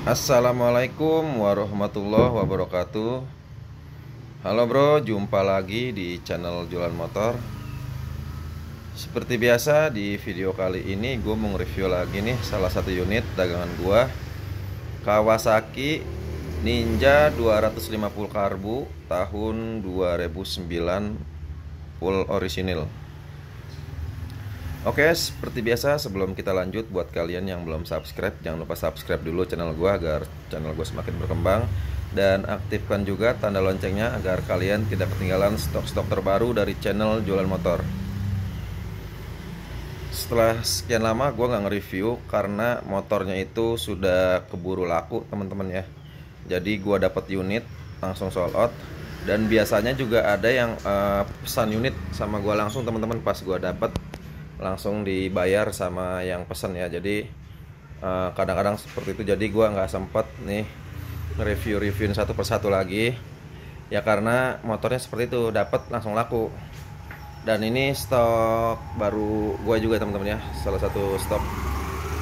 Assalamualaikum warahmatullahi wabarakatuh. Halo bro, jumpa lagi di channel Jualan Motor. Seperti biasa di video kali ini gue mau nge-review lagi nih salah satu unit dagangan gue, Kawasaki Ninja 250 Karbu tahun 2009 full orisinil. Oke, seperti biasa sebelum kita lanjut, buat kalian yang belum subscribe, jangan lupa subscribe dulu channel gue agar channel gue semakin berkembang. Dan aktifkan juga tanda loncengnya agar kalian tidak ketinggalan stok-stok terbaru dari channel Jualan Motor. Setelah sekian lama gue nggak nge-review karena motornya itu sudah keburu laku teman-teman ya. Jadi gue dapat unit langsung sold out. Dan biasanya juga ada yang pesan unit sama gue langsung teman-teman, pas gue dapat langsung dibayar sama yang pesen ya. Jadi kadang-kadang seperti itu, jadi gua nggak sempet nih nge-reviewin satu persatu lagi ya, karena motornya seperti itu dapat langsung laku. Dan ini stok baru gua juga teman-teman ya, salah satu stok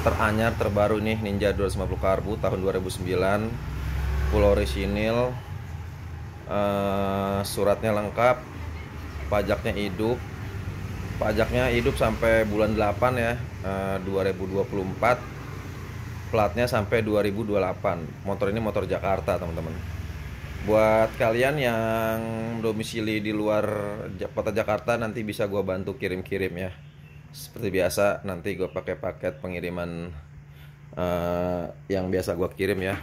teranyar terbaru nih, Ninja 250 Karbu tahun 2009 full orisinil. Suratnya lengkap, pajaknya hidup. Pajaknya hidup sampai bulan 8 ya, 2024. Platnya sampai 2028. Motor ini motor Jakarta teman-teman. Buat kalian yang domisili di luar kota Jakarta, nanti bisa gue bantu kirim-kirim ya. Seperti biasa nanti gue pakai paket pengiriman yang biasa gue kirim ya.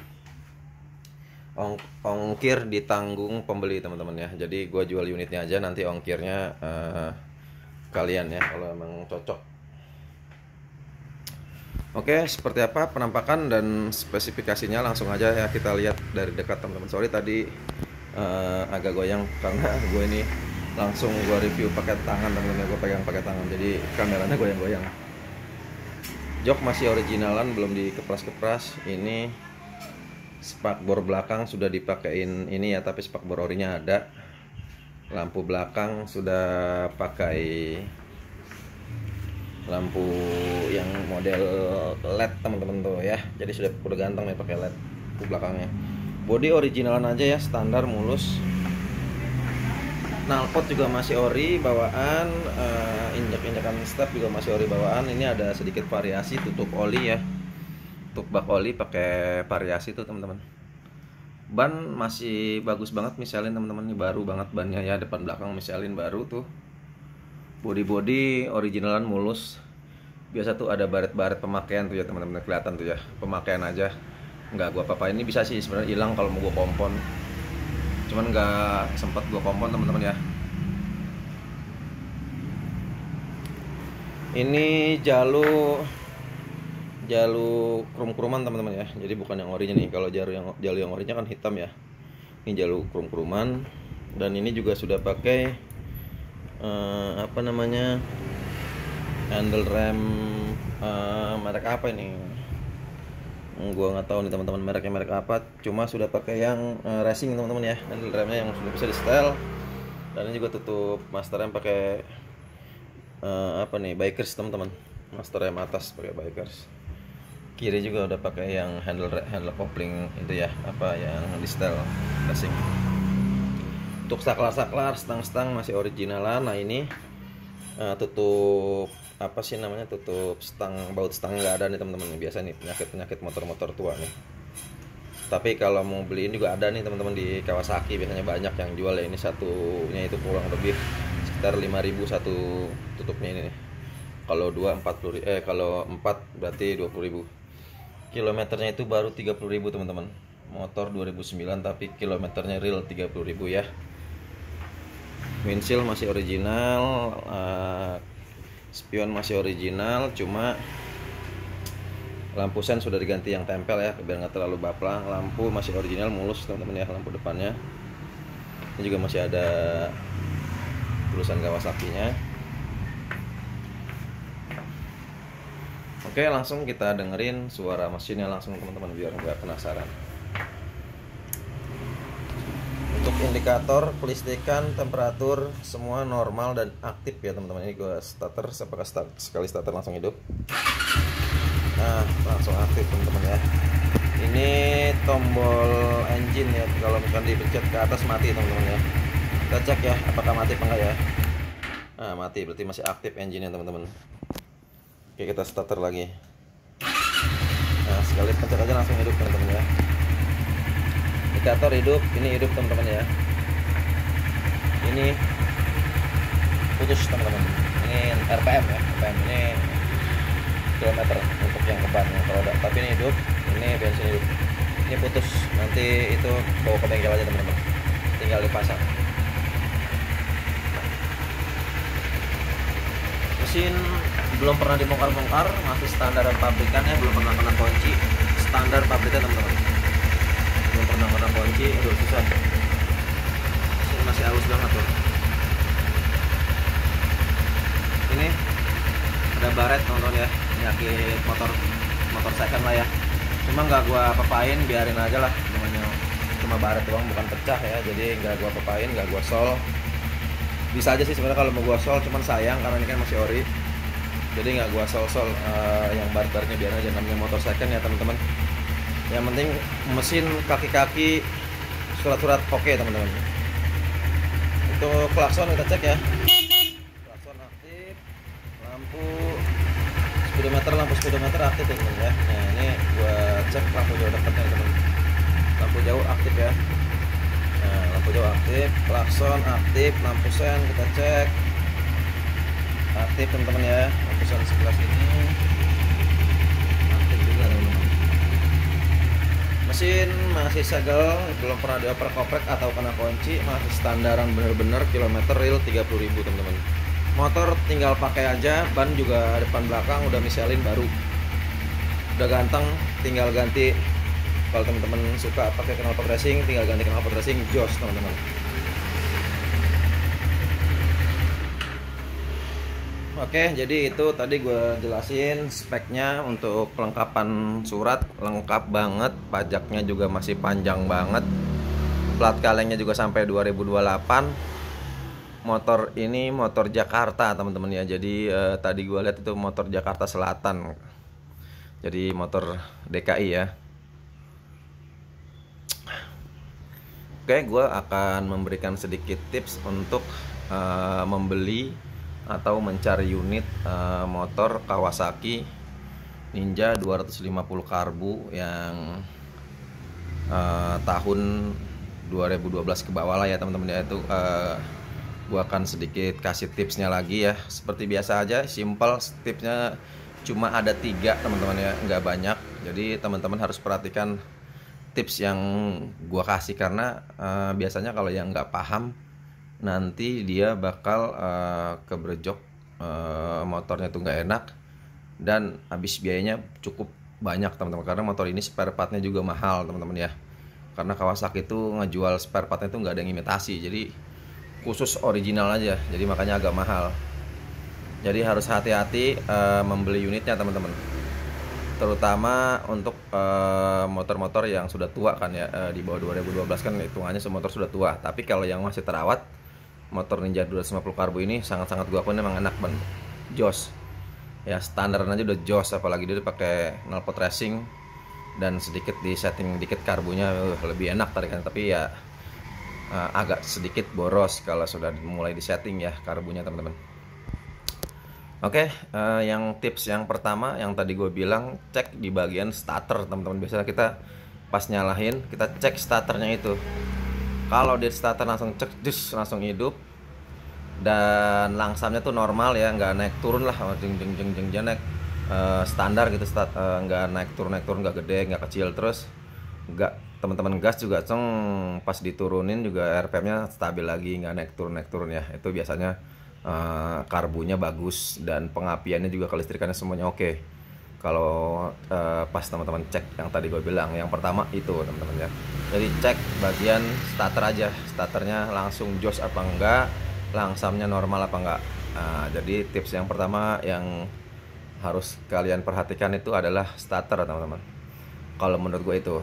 Ongkir ditanggung pembeli teman-teman ya. Jadi gue jual unitnya aja, nanti ongkirnya kalian ya kalau emang cocok. Oke, seperti apa penampakan dan spesifikasinya, langsung aja ya kita lihat dari dekat teman-teman. Sorry tadi agak goyang karena gue ini langsung gue review pakai tangan teman-teman, gue pegang pakai tangan jadi kameranya goyang-goyang. Jok masih originalan, belum dikepras-kepras. Ini spakbor belakang sudah dipakein ini ya, tapi spakbor orinya ada. Lampu belakang sudah pakai lampu yang model LED teman-teman tuh ya. Jadi sudah ganteng nih pakai LED lampu belakangnya. Bodi originalan aja ya, standar mulus. Knalpot juga masih ori bawaan, injak-injakan step juga masih ori bawaan. Ini ada sedikit variasi tutup oli ya. Tutup bak oli pakai variasi tuh teman-teman. Ban masih bagus banget Michelin teman-teman, ini baru banget bannya ya, depan belakang Michelin baru tuh. Bodi originalan mulus. Biasa tuh ada baret-baret pemakaian tuh ya teman-teman, kelihatan tuh ya, pemakaian aja. Nggak gua apa-apain, ini bisa sih sebenarnya hilang kalau mau gua kompon. Cuman nggak sempat gua kompon teman-teman ya. Ini jalur krum-kruman teman-teman ya. Jadi bukan yang orinya nih. Kalau jalur yang orinya kan hitam ya. Ini jalur krum-kruman. Dan ini juga sudah pakai apa namanya, handle rem merek apa ini? Gua nggak tahu nih teman-teman mereknya merek apa. Cuma sudah pakai yang racing teman-teman ya. Handle remnya yang sudah bisa di setel. Dan ini juga tutup master rem pakai apa nih, bikers teman-teman. Master rem atas pakai bikers. Kiri juga udah pakai yang handle coupling itu ya, apa yang di setel racing. Untuk saklar stang masih originalan. Nah ini tutup apa sih namanya, tutup stang, baut stang nggak ada nih teman-teman. Biasa nih penyakit motor-motor tua nih. Tapi kalau mau beliin juga ada nih teman-teman, di Kawasaki biasanya banyak yang jual ya. Ini satunya itu kurang lebih sekitar 5.000 satu tutupnya ini nih. Kalau 2 40, kalau 4 berarti 20.000. Kilometernya itu baru 30.000 teman-teman. Motor 2009 tapi kilometernya real 30.000 ya. Windshield masih original, spion masih original, cuma lampu sen sudah diganti yang tempel ya biar nggak terlalu baplang. Lampu masih original mulus teman-teman ya, lampu depannya. Ini juga masih ada tulisan Kawasaki-nya. Oke, langsung kita dengerin suara mesinnya langsung teman-teman biar nggak penasaran. Untuk indikator, kelistrikan, temperatur semua normal dan aktif ya teman-teman. Ini gue starter, apakah sekali starter langsung hidup. Nah, langsung aktif teman-teman ya. Ini tombol engine ya, kalau misalkan dipencet ke atas mati teman-teman ya. Kita cek ya apakah mati apa enggak ya. Nah mati, berarti masih aktif engine-nya teman-teman. Oke, kita starter lagi. Nah sekali pencet aja langsung hidup teman-teman ya. Indikator hidup, ini hidup teman-teman ya. Ini putus teman-teman. Ini RPM ya, RPM ini kilometer untuk yang ke ban yang roda. Tapi ini hidup, ini bensin hidup. Ini putus, nanti itu bawa ke bengkel aja teman-teman. Tinggal dipasang. Mesin belum pernah dibongkar-bongkar, masih standar pabrikannya, belum pernah kena kunci. Standar pabrikan teman-teman. Belum pernah kena kunci, aduh susah. Mesin masih halus banget tuh. Ini ada baret teman-teman ya, penyakit motor second lah ya. Cuma nggak gua apa-apain, biarin aja lah, namanya cuma baret doang, bukan pecah ya. Jadi nggak gua apa-apain, nggak gua sol. Bisa aja sih sebenarnya kalau mau gua sol, cuman sayang karena ini kan masih ori. Jadi nggak gua sol yang baret-baretnya, biar aja, namanya motor second ya teman-teman. Yang penting mesin, kaki-kaki, surat-surat oke teman-teman. Itu klakson kita cek ya. Klakson aktif, lampu speedometer aktif teman-teman ya. Nah ini gua cek lampu jauh dekatnya teman. Lampu jauh aktif ya. Nah lampu jauh aktif, klakson aktif, lampu sen kita cek aktif teman-teman ya. Lampu sen sebelah sini aktif juga teman-teman. Mesin masih segel, belum pernah dioprek-oprek atau kena kunci, masih standaran bener-bener, kilometer real 30.000 teman-teman. Motor tinggal pakai aja, ban juga depan belakang udah Michelin baru, udah ganteng, tinggal ganti. Kalau teman-teman suka pakai knalpot racing, tinggal ganti knalpot racing jos teman-teman. Oke, jadi itu tadi gue jelasin speknya. Untuk kelengkapan surat lengkap banget, pajaknya juga masih panjang banget, plat kalengnya juga sampai 2028. Motor ini motor Jakarta teman-teman ya. Jadi tadi gue lihat itu motor Jakarta Selatan, jadi motor DKI ya. Oke, gue akan memberikan sedikit tips untuk membeli atau mencari unit motor Kawasaki Ninja 250 karbu yang tahun 2012 ke bawah lah ya teman-teman ya. Itu gua akan sedikit kasih tipsnya lagi ya. Seperti biasa aja, simple. Tipsnya cuma ada 3 teman-teman ya, nggak banyak. Jadi teman-teman harus perhatikan tips yang gua kasih, karena biasanya kalau yang nggak paham nanti dia bakal kebrejok, motornya tuh nggak enak dan habis biayanya cukup banyak teman-teman, karena motor ini spare partnya juga mahal teman-teman ya. Karena Kawasaki itu ngejual spare partnya itu nggak ada yang imitasi, jadi khusus original aja, jadi makanya agak mahal. Jadi harus hati-hati membeli unitnya teman-teman, terutama untuk motor-motor yang sudah tua kan ya, di bawah 2012 kan hitungannya semotor sudah tua. Tapi kalau yang masih terawat, motor Ninja 250 karbu ini sangat-sangat gua akuin emang enak banget, jos ya. Standaran aja udah jos, apalagi dia pakai knalpot racing dan sedikit di setting dikit karbunya, lebih enak tarikan. Tapi ya agak sedikit boros kalau sudah mulai di setting ya karbunya teman-teman. Oke, yang tips yang pertama yang tadi gue bilang, cek di bagian starter teman-teman. Biasanya kita pas nyalain, kita cek starternya itu. Kalau di starter langsung cek jus, langsung hidup dan langsamnya tuh normal ya, nggak naik turun lah, jeng naik standar gitu, nggak naik turun nggak gede nggak kecil. Terus nggak, teman-teman gas juga pas diturunin juga RPM-nya stabil lagi, nggak naik turun ya. Itu biasanya karbunya bagus dan pengapiannya juga, kelistrikannya semuanya oke. Kalau pas teman-teman cek yang tadi gue bilang, yang pertama itu teman-teman ya. Jadi cek bagian starter aja, starternya langsung jos apa enggak, langsamnya normal apa enggak. Nah, jadi tips yang pertama yang harus kalian perhatikan itu adalah starter teman-teman, kalau menurut gue itu.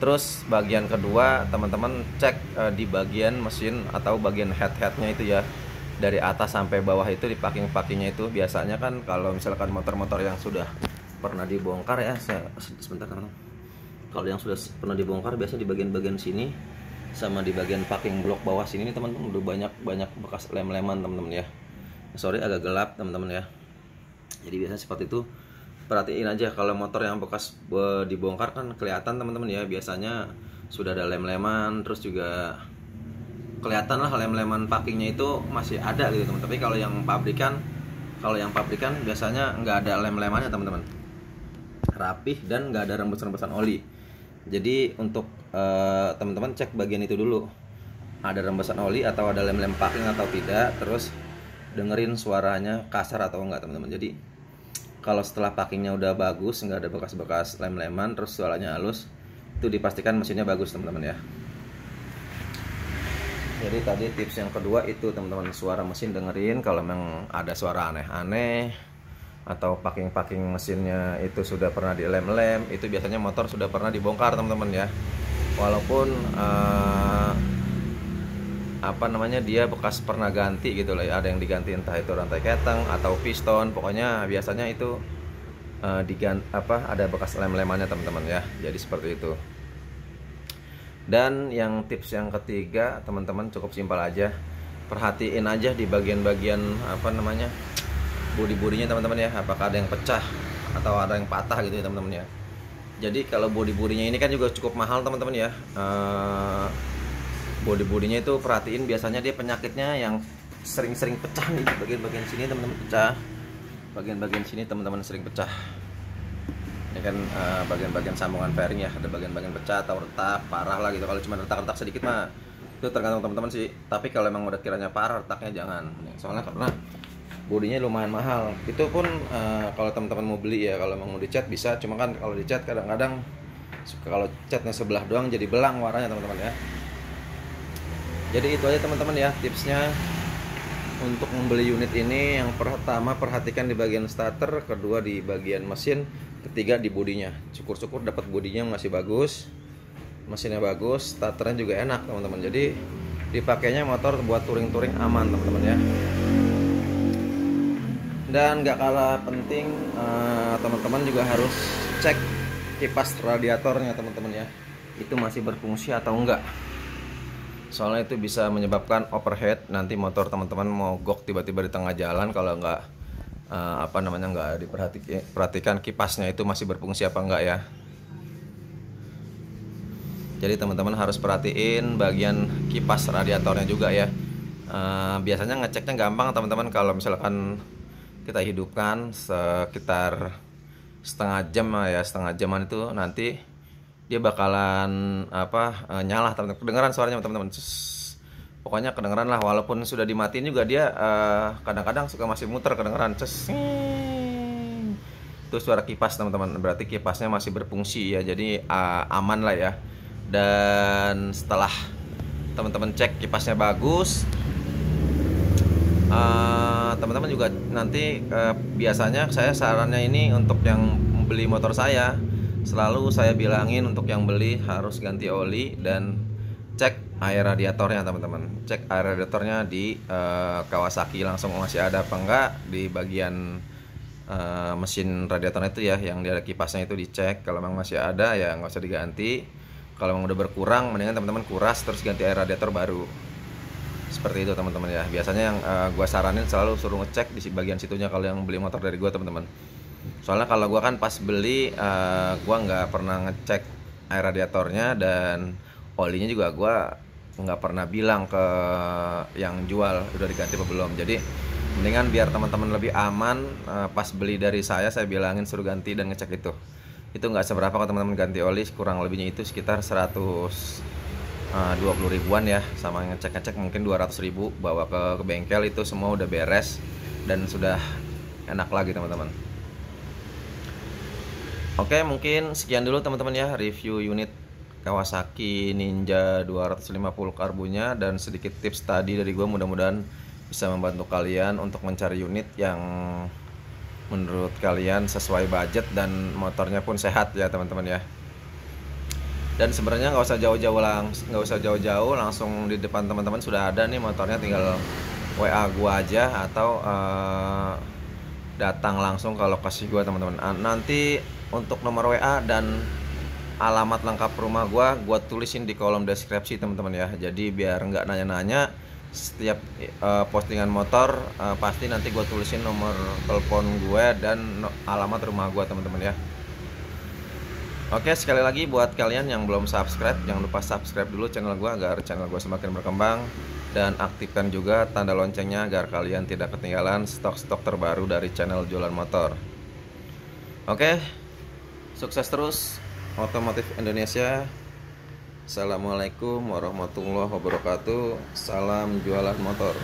Terus bagian kedua teman-teman cek di bagian mesin atau bagian head-headnya itu ya, dari atas sampai bawah itu di packing-packingnya itu. Biasanya kan kalau misalkan motor-motor yang sudah pernah dibongkar ya, sebentar teman-teman, Kalau yang sudah pernah dibongkar biasanya di bagian-bagian sini sama di bagian packing blok bawah sini nih teman-teman, udah banyak bekas lem-leman teman-teman ya. Sorry agak gelap teman-teman ya. Jadi biasanya seperti itu. Perhatiin aja kalau motor yang bekas dibongkar kan kelihatan teman-teman ya, biasanya sudah ada lem-leman, terus juga kelihatan lah lem-leman packingnya itu masih ada gitu teman. Tapi kalau yang pabrikan biasanya nggak ada lem-lemannya teman-teman, rapih dan nggak ada rembesan-rembesan oli. Jadi untuk teman-teman cek bagian itu dulu, ada rembesan oli atau ada lem-lem packing atau tidak, terus dengerin suaranya kasar atau enggak teman-teman. Jadi kalau setelah packingnya udah bagus, nggak ada bekas-bekas lem-leman, terus suaranya halus, itu dipastikan mesinnya bagus teman-teman ya. Jadi tadi tips yang kedua itu teman-teman, suara mesin dengerin. Kalau memang ada suara aneh-aneh atau packing mesinnya itu sudah pernah dilem-lem, itu biasanya motor sudah pernah dibongkar teman-teman ya. Walaupun dia bekas pernah ganti gitu lah ya, ada yang diganti entah itu rantai keteng atau piston, pokoknya biasanya itu ada bekas lem-lemannya teman-teman ya. Jadi seperti itu. Dan yang tips yang ketiga teman-teman cukup simpel aja, perhatiin aja di bagian-bagian bodi-bodinya teman-teman ya, apakah ada yang pecah atau ada yang patah gitu ya teman-teman ya. Jadi kalau bodi-bodinya ini kan juga cukup mahal teman-teman ya. Bodi-bodinya itu perhatiin, biasanya dia penyakitnya yang sering-sering pecah nih, bagian-bagian sini teman-teman pecah, bagian-bagian sini teman-teman sering pecah. Ini kan bagian-bagian sambungan fairing ya, ada bagian-bagian pecah atau retak parah lah gitu. Kalau cuma retak-retak sedikit mah itu tergantung teman-teman sih, tapi kalau memang udah kiranya parah retaknya jangan, soalnya karena bodinya lumayan mahal. Itu pun kalau teman-teman mau beli ya, kalau mau dicat bisa, cuma kan kalau dicat kadang-kadang kalau catnya sebelah doang jadi belang warnanya teman-teman ya. Jadi itu aja teman-teman ya tipsnya untuk membeli unit ini. Yang pertama perhatikan di bagian starter, kedua di bagian mesin, ketiga di bodinya. Syukur-syukur dapat bodinya masih bagus, mesinnya bagus, starternya juga enak teman-teman. Jadi dipakainya motor buat touring-touring aman teman-teman ya. Dan gak kalah penting teman-teman juga harus cek kipas radiatornya teman-teman ya, itu masih berfungsi atau enggak. Soalnya itu bisa menyebabkan overheat, nanti motor teman-teman mogok tiba-tiba di tengah jalan kalau nggak nggak diperhatikan kipasnya itu masih berfungsi apa enggak ya. Jadi teman-teman harus perhatiin bagian kipas radiatornya juga ya. Biasanya ngeceknya gampang teman-teman, kalau misalkan kita hidupkan sekitar setengah jaman itu nanti dia bakalan nyala teman-teman, kedengeran suaranya teman-teman. Pokoknya kedengeran lah, walaupun sudah dimatiin juga dia kadang-kadang suka masih muter, kedengeran itu suara kipas teman-teman, berarti kipasnya masih berfungsi ya. Jadi aman lah ya. Dan setelah teman-teman cek kipasnya bagus, teman-teman juga nanti biasanya saya sarannya ini untuk yang beli motor saya, selalu saya bilangin untuk yang beli harus ganti oli dan cek air radiatornya teman-teman. Cek air radiatornya di Kawasaki langsung masih ada apa enggak di bagian mesin radiatornya itu ya, yang ada kipasnya itu dicek. Kalau memang masih ada ya nggak usah diganti. Kalau memang udah berkurang mendingan teman-teman kuras terus ganti air radiator baru. Seperti itu teman-teman ya. Biasanya yang gua saranin selalu suruh ngecek di bagian situnya kalau yang beli motor dari gua teman-teman. Soalnya kalau gua kan pas beli gua nggak pernah ngecek air radiatornya, dan olinya juga gua nggak pernah bilang ke yang jual udah diganti apa belum. Jadi mendingan biar teman-teman lebih aman, pas beli dari saya bilangin suruh ganti dan ngecek itu nggak seberapa kalau teman-teman ganti oli, kurang lebihnya itu sekitar 120 ribuan ya, sama ngecek mungkin 200 ribu bawa ke bengkel, itu semua udah beres dan sudah enak lagi teman-teman. Oke, mungkin sekian dulu teman-teman ya review unit Kawasaki Ninja 250 karbunya, dan sedikit tips tadi dari gue, mudah-mudahan bisa membantu kalian untuk mencari unit yang menurut kalian sesuai budget dan motornya pun sehat ya teman-teman ya. Dan sebenarnya nggak usah jauh-jauh, langsung di depan teman-teman sudah ada nih motornya, tinggal WA gua aja atau datang langsung ke lokasi gua teman-teman. Nanti untuk nomor WA dan alamat lengkap rumah gua tulisin di kolom deskripsi teman-teman ya. Jadi biar nggak nanya-nanya setiap postingan motor, pasti nanti gua tulisin nomor telepon gue dan alamat rumah gua teman-teman ya. Oke, sekali lagi buat kalian yang belum subscribe, jangan lupa subscribe dulu channel gua agar channel gua semakin berkembang, dan aktifkan juga tanda loncengnya agar kalian tidak ketinggalan stok-stok terbaru dari channel jualan motor. Oke, sukses terus otomotif Indonesia. Assalamualaikum warahmatullahi wabarakatuh. Salam jualan motor.